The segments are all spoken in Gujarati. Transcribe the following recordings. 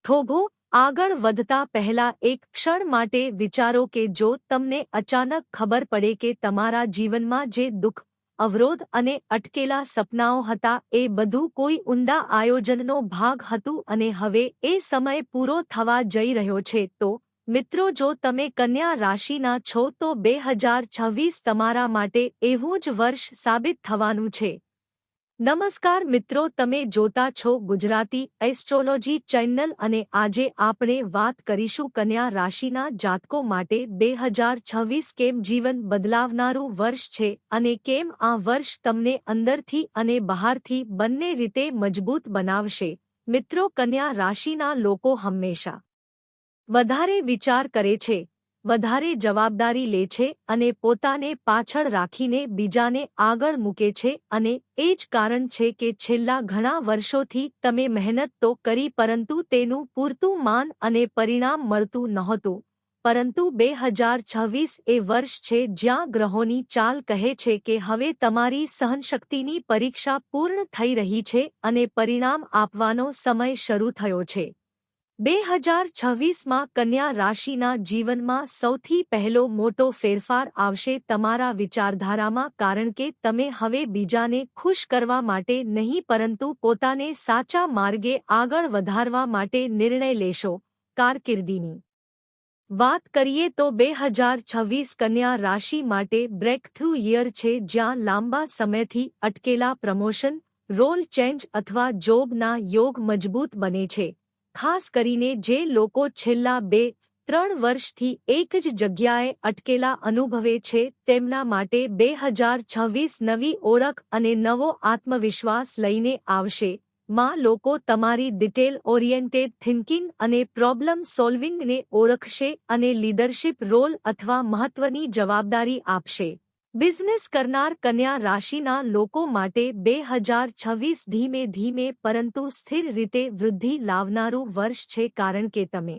થોભો આગળ વધતા પહેલા એક ક્ષણ માટે વિચારો કે જો તમને અચાનક ખબર પડે કે તમારા જીવનમાં જે દુઃખ, અવરોધ અને અટકેલા સપનાઓ હતા એ બધું કોઈ ઊંડા આયોજનનો ભાગ હતું અને હવે એ સમય પૂરો થવા જઈ રહ્યો છે તો મિત્રો જો તમે કન્યા રાશિના છો તો 2026 તમારા માટે એવું જ વર્ષ સાબિત થવાનું છે। નમસ્કાર મિત્રો, તમે જોતા છો ગુજરાતી એસ્ટ્રોલોજી ચેનલ અને આજે આપણે વાત કરીશું કન્યા રાશિના જાતકો માટે 2026 કેમ જીવન બદલાવનારું વર્ષ છે અને કેમ આ વર્ષ તમને અંદરથી અને બહારથી બંને રીતે મજબૂત બનાવશે। મિત્રો, કન્યા રાશિના લોકો હંમેશા વધારે વિચાર કરે છે, વધારે જવાબદારી લે છે અને પોતાને પાછળ રાખીને બીજાને આગળ મૂકે છે અને એ જ કારણ છે કે છેલ્લા ઘણા વર્ષોથી તમે મહેનત તો કરી પરંતુ તેનું પૂરતું માન અને પરિણામ મળતું નહોતું। પરંતુ 2026 એ વર્ષ છે જ્યાં ગ્રહોની ચાલ કહે છે કે હવે તમારી સહનશક્તિની પરીક્ષા પૂર્ણ થઈ રહી છે અને પરિણામ આપવાનો સમય શરૂ થયો છે। 2026માં કન્યા રાશિના જીવનમાં સૌથી પહેલો મોટો ફેરફાર આવશે તમારા વિચારધારામાં કારણ કે તમે હવે બીજાને ખુશ કરવા માટે નહીં પરંતુ પોતાને સાચા માર્ગે આગળ વધારવા માટે નિર્ણય લેશો। કારકિર્દીની વાત કરીએ તો 2026 કન્યા રાશિ માટે બ્રેકથ્રુ યર છે જ્યાં લાંબા સમયથી અટકેલા પ્રમોશન, રોલ ચેન્જ અથવા જોબના યોગ મજબૂત બને છે। ખાસ કરીને જે લોકો છેલ્લા 2-3 વર્ષથી એક જ જગ્યાએ અટકેલા અનુભવે છે તેમના માટે 2026 નવી ઓળખ અને નવો આત્મવિશ્વાસ લઈને આવશે। માં લોકો તમારી ડિટેલ ઓરિએન્ટેડ થિંકિંગ અને પ્રોબ્લેમ સોલ્વિંગને ઓળખશે અને લીડરશિપ રોલ અથવા મહત્વની જવાબદારી આપશે। બિઝનેસ કરનાર કન્યા રાશિના લોકો માટે 2026 ધીમે ધીમે પરંતુ સ્થિર રીતે વૃદ્ધિ લાવનારું વર્ષ છે કારણ કે તમે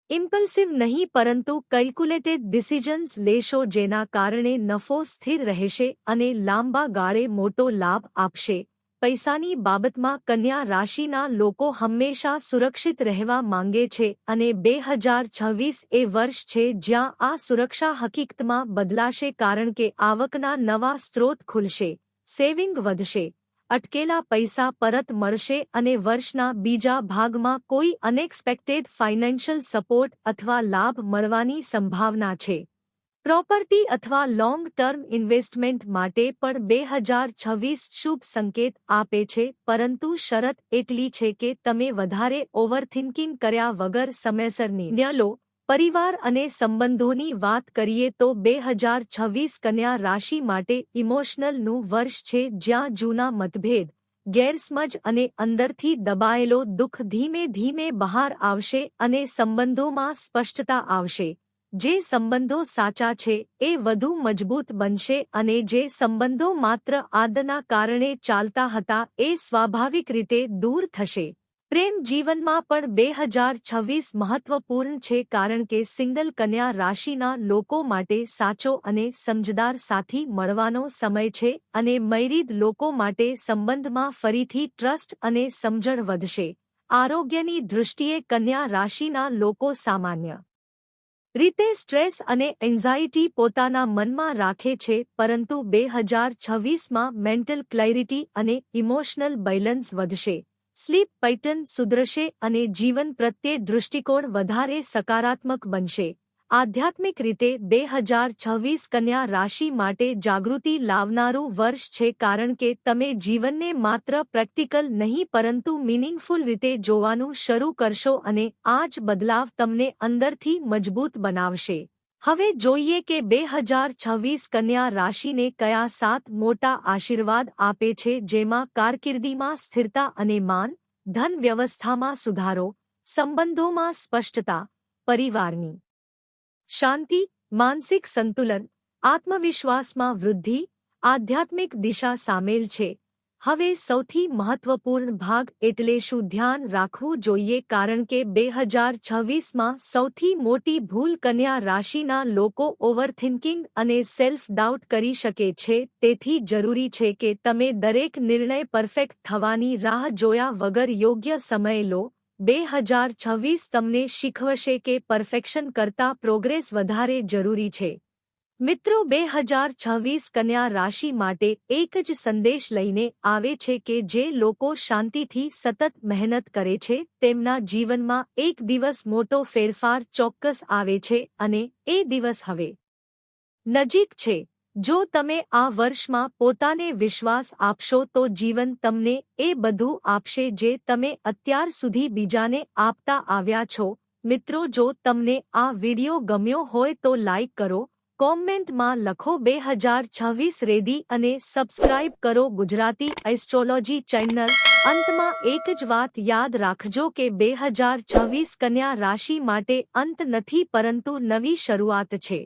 ઇમ્પલ્સિવ નહીં પરંતુ કેલ્ક્યુલેટેડ ડિસિઝન્સ લેશો જેના કારણે નફો સ્થિર રહેશે અને લાંબા ગાળે મોટો લાભ આપશે। પૈસાની બાબતમાં કન્યા રાશિના લોકો હંમેશા સુરક્ષિત રહેવા માંગે છે અને 2026 એ વર્ષ છે જ્યાં આ સુરક્ષા હકીકતમાં બદલાશે કારણ કે આવકના નવા સ્ત્રોત ખુલશે, સેવિંગ વધશે, અટકેલા પૈસા પરત મળશે અને વર્ષના બીજા ભાગમાં કોઈ અનએક્સપેક્ટેડ ફાઇનાન્શિયલ સપોર્ટ અથવા લાભ મળવાની સંભાવના છે। પ્રોપર્ટી અથવા લોંગ ટર્મ ઇન્વેસ્ટમેન્ટ માટે પણ 2026 શુભ સંકેત આપે છે પરંતુ શરત એટલી છે કે તમે વધારે ઓવરથિંકિંગ કર્યા વગર સમયસર નિર્ણય લો। પરિવાર અને સંબંધોની વાત કરીએ તો 2026 કન્યા રાશિ માટે ઇમોશનલનું વર્ષ છે જ્યાં જૂના મતભેદ, ગેરસમજ અને અંદરથી દબાયેલો દુઃખ ધીમે ધીમે બહાર આવશે અને સંબંધોમાં સ્પષ્ટતા આવશે। જે સંબંધો સાચા છે એ વધુ મજબૂત બનશે અને જે સંબંધો માત્ર આદરના કારણે ચાલતા હતા એ સ્વાભાવિક રીતે દૂર થશે। પ્રેમ જીવનમાં પણ 2026 મહત્વપૂર્ણ છે કારણ કે સિંગલ કન્યા રાશિના લોકો માટે સાચો અને સમજદાર સાથી મળવાનો સમય છે અને મેરીડ લોકો માટે સંબંધમાં ફરીથી ટ્રસ્ટ અને સમજણ વધશે। આરોગ્યની દૃષ્ટિએ કન્યા રાશિના લોકો સામાન્ય રીતે સ્ટ્રેસ અને એન્ઝાઇટી પોતાના મનમાં રાખે છે પરંતુ 2026માં મેન્ટલ ક્લેરિટી અને ઇમોશનલ બેલેન્સ વધશે। સ્લીપ પેટર્ન સુધરશે અને જીવન પ્રત્યે દૃષ્ટિકોણ વધારે સકારાત્મક બનશે। આધ્યાત્મિક રીતે 2026 કન્યા રાશિ માટે જાગૃતિ લાવનારું વર્ષ છે કારણ કે તમે જીવનને માત્ર પ્રેક્ટિકલ નહીં પરંતુ મીનિંગફુલ રીતે જોવાનું શરૂ કરશો અને આ જ બદલાવ તમને અંદરથી મજબૂત બનાવશે। હવે જોઈએ કે 2026 કન્યા રાશિને કયા 7 મોટા આશીર્વાદ આપે છે જેમાં કારકિર્દીમાં સ્થિરતા અને માન, ધન વ્યવસ્થામાં સુધારો, સંબંધોમાં સ્પષ્ટતા, પરિવારની શાંતિ, માનસિક સંતુલન, આત્મવિશ્વાસમાં વૃદ્ધિ, આધ્યાત્મિક દિશા સામેલ છે। હવે સૌથી મહત્વપૂર્ણ ભાગ એટલે શું ધ્યાન રાખવું જોઈએ કારણ કે 2026માં સૌથી મોટી ભૂલ કન્યા રાશિના લોકો ઓવરથિંકિંગ અને સેલ્ફ ડાઉટ કરી શકે છે। તેથી જરૂરી છે કે તમે દરેક નિર્ણય પરફેક્ટ થવાની રાહ જોયા વગર યોગ્ય સમય લો। 2026 તમને શીખવશે કે પરફેક્શન કરતાં પ્રોગ્રેસ વધારે જરૂરી છે। મિત્રો 2026 કન્યા રાશિ માટે એક જ સંદેશ લઈને આવે છે કે જે લોકો શાંતિથી સતત મહેનત કરે છે તેમના જીવનમાં એક દિવસ મોટો ફેરફાર ચોક્કસ આવે છે અને એ દિવસ હવે નજીક છે। જો તમે આ વર્ષમાં પોતાને વિશ્વાસ આપશો તો જીવન તમને એ બધું આપશે જે તમે અત્યાર સુધી બીજાને આપતા આવ્યા છો। મિત્રો જો તમને આ વિડિયો ગમ્યો હોય તો લાઈક કરો, કોમેન્ટમાં લખો 2026 રેડી અને સબસ્ક્રાઇબ કરો ગુજરાતી એસ્ટ્રોલોજી ચેનલ। અંતમાં એક જ વાત યાદ રાખજો કે 2026 કન્યા રાશિ માટે અંત નથી પરંતુ નવી શરૂઆત છે।